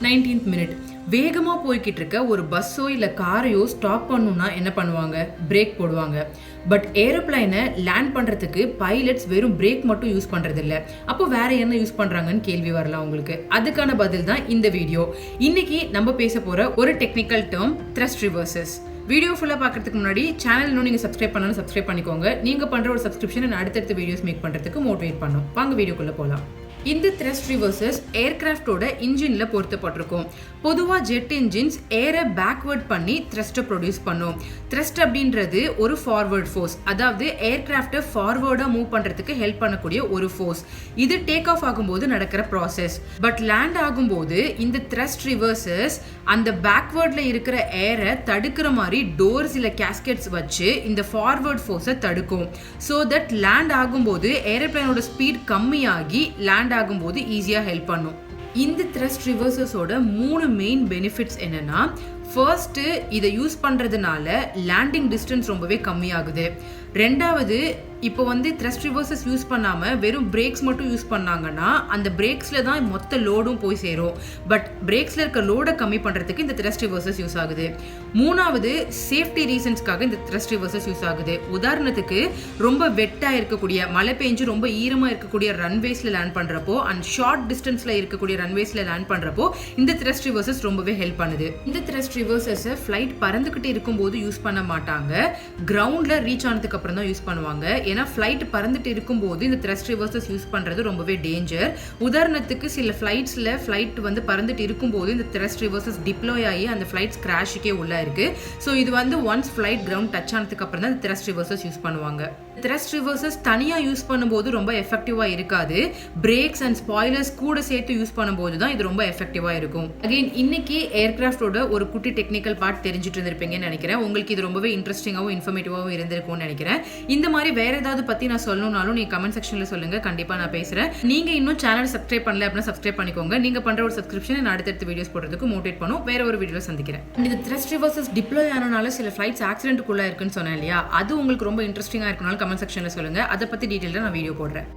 19th minute வேகமாக போய்கிட்டு இருக்க ஒரு பஸ்ஸோ இல்லை காரையோ ஸ்டாப் பண்ணணும்னா என்ன பண்ணுவாங்க? பிரேக் போடுவாங்க. பட் ஏரோப்ளைனை லேண்ட் பண்ணுறதுக்கு பைலட்ஸ் வெறும் பிரேக் மட்டும் யூஸ் பண்ணுறதில்ல. அப்போ வேற என்ன யூஸ் பண்ணுறாங்கன்னு கேள்வி வரலாம் உங்களுக்கு. அதுக்கான பதில் தான் இந்த வீடியோ. இன்னைக்கு நம்ம பேச போகிற ஒரு technical term thrust reverses. Video ஃபுல்லாக பார்க்கறதுக்கு முன்னாடி சேனல் இன்னும் நீங்கள் சப்ஸ்கிரைப் பண்ணணும், சப்ஸ்கிரைப் பண்ணிக்கோங்க. நீங்கள் பண்ணுற ஒரு சப்ஸ்கிரிப்ஷன் அடுத்தடுத்த வீடியோஸ் மேக் பண்ணுறதுக்கு மோட்டிவேட் பண்ணும். வாங்க வீடியோக்குள்ளே போகலாம். இந்த த்ரஸ்ட் ரிவர்சஸ் ஏர்கிராஃப்டோட இன்ஜினில் பொருத்தப்பட்டிருக்கும். பொதுவாக ஜெட் இன்ஜின்ஸ் ஏரை பேக்வர்ட் பண்ணி த்ரஸ்ட்டை ப்ரொடியூஸ் பண்ணும். த்ரஸ்ட் அப்படின்றது ஒரு ஃபார்வர்ட் ஃபோர்ஸ், அதாவது ஏர்கிராஃப்டை ஃபார்வர்டாக மூவ் பண்ணுறதுக்கு ஹெல்ப் பண்ணக்கூடிய ஒரு ஃபோர்ஸ். இது டேக் ஆஃப் ஆகும்போது நடக்கிற ப்ராசஸ். பட் லேண்ட் ஆகும்போது இந்த த்ரஸ்ட் ரிவர்சஸ் அந்த பேக்வர்டில் இருக்கிற ஏரை தடுக்கிற மாதிரி டோர்ஸ் இல்லை கேஸ்கெட்ஸ் வச்சு இந்த ஃபார்வர்ட் ஃபோர்ஸை தடுக்கும். ஸோ தட் லேண்ட் ஆகும்போது ஏரோப்ளைனோட ஸ்பீட் கம்மியாகி லேண்ட் ஆகும்போது ஈஸியாக ஹெல்ப் பண்ணும். இந்த த்ரஸ்ட் ரிவர்சஸோட 3 மெயின் பெனிஃபிட்ஸ் என்னன்னா, ஃபர்ஸ்ட்டு இதை யூஸ் பண்ணுறதுனால லேண்டிங் டிஸ்டன்ஸ் ரொம்பவே கம்மியாகுது. ரெண்டாவது, இப்போ த்ரஸ்ட் ரிவர்சஸ் யூஸ் பண்ணாமல் வெறும் பிரேக்ஸ் மட்டும் யூஸ் பண்ணாங்கன்னா அந்த பிரேக்ஸில் தான் மொத்த லோடும் போய் சேரும். பட் பிரேக்ஸில் இருக்க லோடை கம்மி பண்ணுறதுக்கு இந்த த்ரஸ்ட் ரிவர்சஸ் யூஸ் ஆகுது. மூணாவது, சேஃப்டி ரீசன்ஸ்க்காக இந்த த்ரஸ்ட் ரிவர்சஸ் யூஸ் ஆகுது. உதாரணத்துக்கு ரொம்ப வெட்டாக இருக்கக்கூடிய, மழை பெஞ்சு ரொம்ப ஈரமாக இருக்கக்கூடிய ரன்வேஸில் லேண்ட் பண்ணுறப்போ அண்ட் ஷார்ட் டிஸ்டன்ஸில் இருக்கக்கூடிய ரன்வேஸில் லேண்ட் பண்ணுறப்போ இந்த த்ரஸ்ட் ரிவர்சஸ் ரொம்பவே ஹெல்ப் பண்ணுது. இந்த த்ரஸ்ட் ரிவர்சஸை ஃப்ளைட் பறந்துக்கிட்டு இருக்கும்போது யூஸ் பண்ண மாட்டாங்க, கிரவுண்டில் ரீச் ஆனதுக்கு அப்புறம் தான் யூஸ் பண்ணுவாங்க. ஏன்னா ஃப்ளைட் பறந்துட்டு இருக்கும்போது இந்த த்ரஸ்ட் ரிவர்சஸ் யூஸ் பண்ணுறது ரொம்பவே டேஞ்சர். உதாரணத்துக்கு சில ஃப்ளைட்ஸில் ஃப்ளைட் பறந்துட்டு இருக்கும்போது இந்த த்ரஸ்ட் ரிவர்சஸ் டிப்ளாய் ஆகி அந்த ஃப்ளைட்ஸ் கிராஷுக்கே உள்ள இருக்கு. ஸோ இது ஒன்ஸ் ஃப்ளைட் கிரவுண்ட் டச் ஆனதுக்கு அப்புறம் தான் இந்த த்ரஸ்ட் ரிவர்சஸ் யூஸ் பண்ணுவாங்க. த்ரஸ்ட் ரிவர்சஸ் தனியாக யூஸ் பண்ணும்போது ரொம்ப எஃபெக்டிவாக இருக்காது. பிரேக்ஸ் அண்ட் ஸ்பாய்லர்ஸ் கூட சேர்த்து யூஸ் பண்ணும்போது தான் இது ரொம்ப எஃபெக்டிவாக இருக்கும். அகைன் இன்னைக்கு ஏர்கிராஃப்டோட ஒரு குட்டி டெக்னிக்கல் பார்ட் தெரிஞ்சுட்டு இருந்திருப்பீங்கன்னு நினைக்கிறேன். உங்களுக்கு இது ரொம்பவே இன்ட்ரெஸ்டிங்காகவும் இன்ஃபர்மேட்டிவாகவும் இருந்திருக்கும்னு நினைக்கிறேன். இந்த மாதிரி வேற ஏதாவது பற்றி நான் சொல்லணும்னாலும் நீங்கள் கமெண்ட் செக்ஷனில் சொல்லுங்கள், கண்டிப்பாக நான் பேசுகிறேன். நீங்கள் இன்னும் சேனல் சப்ஸ்கிரைப் பண்ணல அப்படின்னா சப்ஸ்கிரைப் பண்ணிக்கோங்க. நீங்கள் பண்ணுற ஒரு சப்ஸ்கிரிப்ஷன் நான் அடுத்தடுத்த வீடியோஸ் போடுறதுக்கு மோட்டிவேட் பண்ணும். வேற ஒரு வீடியோவில் சந்திக்கிறேன். இந்த த்ரஸ்ட் ரிவர்சஸ் டிப்ளாய் ஆனனால சில ஃப்ளைட்ஸ் ஆக்சிடென்ட்டுக்குள்ளே இருக்குன்னு சொன்னேன் இல்லையா, அது உங்களுக்கு ரொம்ப இன்ட்ரெஸ்டிங்காக இருக்கனால கமெண்ட் செக்ஷனில் சொல்லுங்கள். அதை பற்றி டீட்டெயிலாக நான் வீடியோ போடுறேன்.